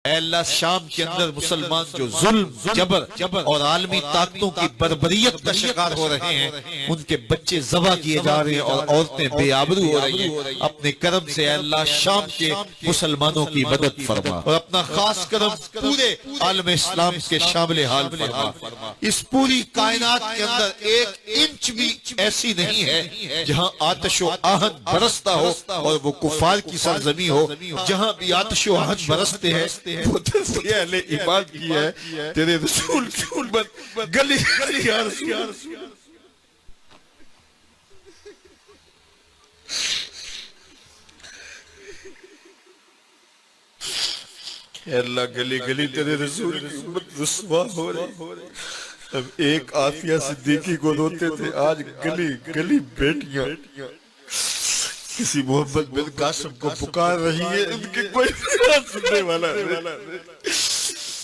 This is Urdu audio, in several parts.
اے اللہ شام کے اندر مسلمان جو ظلم جبر اور عالمی طاقتوں کی بربریت کا شکار ہو رہے ہیں، ان کے بچے ذبح کیے جا رہے ہیں اور عورتیں بے آبرو ہو رہی ہیں، اپنے کرم سے اے اللہ شام کے مسلمانوں کی مدد فرما اور اپنا خاص کرم پورے عالم اسلام کے شامل حال فرما۔ اس پوری کائنات کے اندر ایک انچ بھی ایسی نہیں ہے جہاں آتش و آہن برستا ہو اور وہ کفار کی سرزمین ہو۔ جہاں بھی آتش و آہن برستے ہیں وہ دستے اہل ایمان کی ہے، تیرے رسول کی امت گلی گلی یا رسول۔ اے اللہ گلی گلی تیرے رسول کی امت رسوا ہو رہی۔ اب ایک آفیہ صدیقی کو روتے تھے، آج گلی گلی بیٹیاں کسی محمد بن قاسم کو پکار رہی ہے، ان کی کوئی بات سننے والا نہیں۔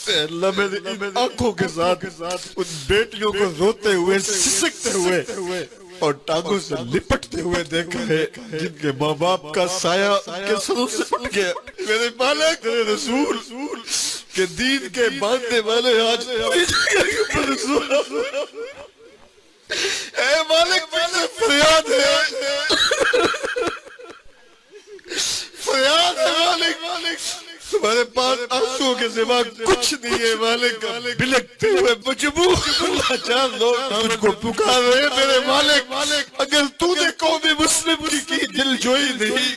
اے اللہ میں نے ان آنکھوں کے ساتھ ان بیٹیوں کو روتے ہوئے سسکتے ہوئے اور ٹانگوں سے لپٹتے ہوئے دیکھا ہے جن کے ماں باپ کا سایہ ان کے سروں سے اٹھ گیا۔ میرے مالک تیرے رسول کے دین کے باندھنے والے آج پوری جگہ کے اوپر رسول، اے مالک مجھے فریاد ہے، فریاد ہے مالک، تمہارے پاس آنسوں کے سوا کچھ نہیں ہے مالک۔ بلکتے ہوئے مجبور لاچار لوگ تجھ کو پکار رہے ہیں میرے مالک۔ اگر تو نے قوم مسلم کی دل جوئی نہیں،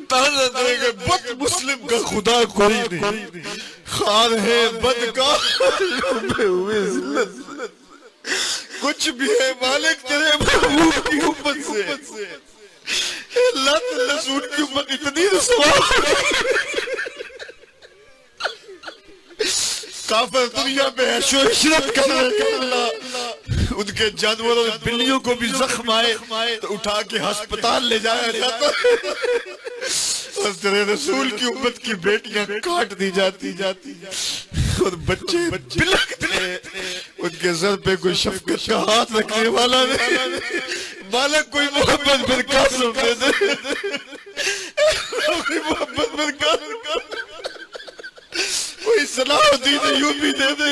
تانا دے گا بد مسلم کا خدا کوئی نہیں، خار ہے بدکار میں ہوئے ذلت، کچھ بھی ہے مالک تیرے محبوب کی امت سے۔ اللہ تعالی رسول کی امت اتنی رسوا، کافر دنیا میں عیش و عشرت کر رہے ہیں، ان کے جانوروں اور بلیوں کو بھی زخم آئے تو اٹھا کے ہسپتال لے جایا جاتا ہے، اور تیرے رسول کی امت کی بیٹیاں کاٹ دی جاتی اور بچے بلکتے ہیں، ان کے سر پہ کوئی شفقت کا ہاتھ رکھنے والا نہیں۔ مالک کوئی محمد بن قاسم دے دے، کوئی محمد بن قاسم، کوئی صلاح الدین ایوبی دے دے۔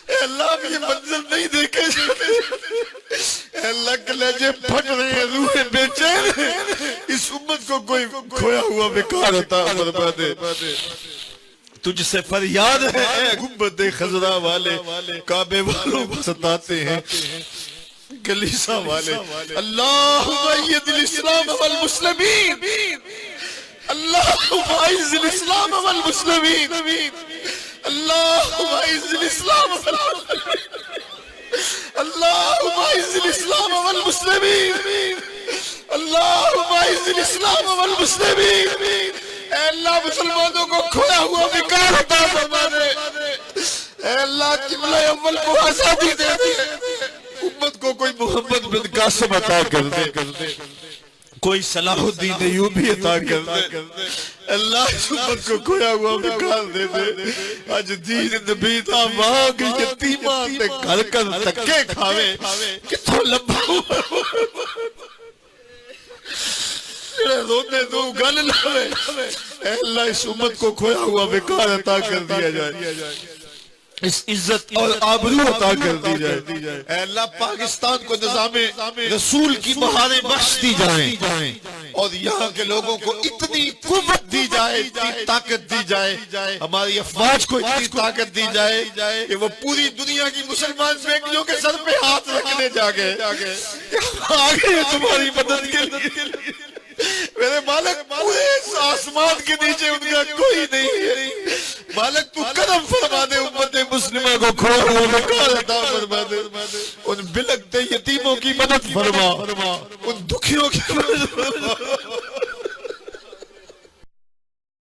اے اللہ بھی یہ منظر نہیں دیکھے جاتے، اے اللہ کلیجے پھٹ رہے ہیں، روحیں بے چین ہیں، اس امت کو کوئی کھویا ہوا بیکار عطا فرما دے۔ تجھ سے فریاد ہے اے گنبد خضرا والے، کعبے والوں کو ستاتے ہیں کلیسا والے۔ اللہم اید الاسلام والمسلمین، اللہم اعز الاسلام والمسلمین، اللہم اعز الاسلام والمسلمین، اللہم اعز الاسلام والمسلمین، اللہم اعز الاسلام والمسلمین۔ اے اللہ مسلمانوں کو کھویا ہوا بیکار عطا فرما دے، اے اللہ قبلہ اول کو آزادی دے دے، امت کو کوئی محمد بن قاسم عطا کر دے، کوئی صلاح الدین ایوبی عطا کر دے، اللہ اس امت کو کھویا ہوا بیکار دے دے۔ آج دین نبی دا مانگ یتیماں تے گھر کر تکے کھاوے، کتھوں لمبا ہوا رونے دو گل لاوے، اے اللہ اس امت کو کھویا ہوا بیکار عطا کر دیا جائے، اس عزت اور آبرو عطا کر دی جائے۔ اے اللہ پاکستان کو نظام رسول کی بہاریں بخش دی جائیں، اور یہاں کے لوگوں کو اتنی قوت دی جائے، اتنی طاقت دی جائے، ہماری افواج کو اتنی طاقت دی جائے کہ وہ پوری دنیا کی مسلمان بیٹیوں کے سر پہ ہاتھ رکھنے جاگے آگے تمہاری مدد کے لیے۔ میرے مالک پورے اس آسمان کے نیچے ان کا کوئی نہیں ہے، مالک تو کرم فرما دے، امت مسلمہ کو کھویا ہوا بیکار عطا فرما دے، ان بلکتے یتیموں کی مدد فرما، ان دکھیوں کی مدد فرما۔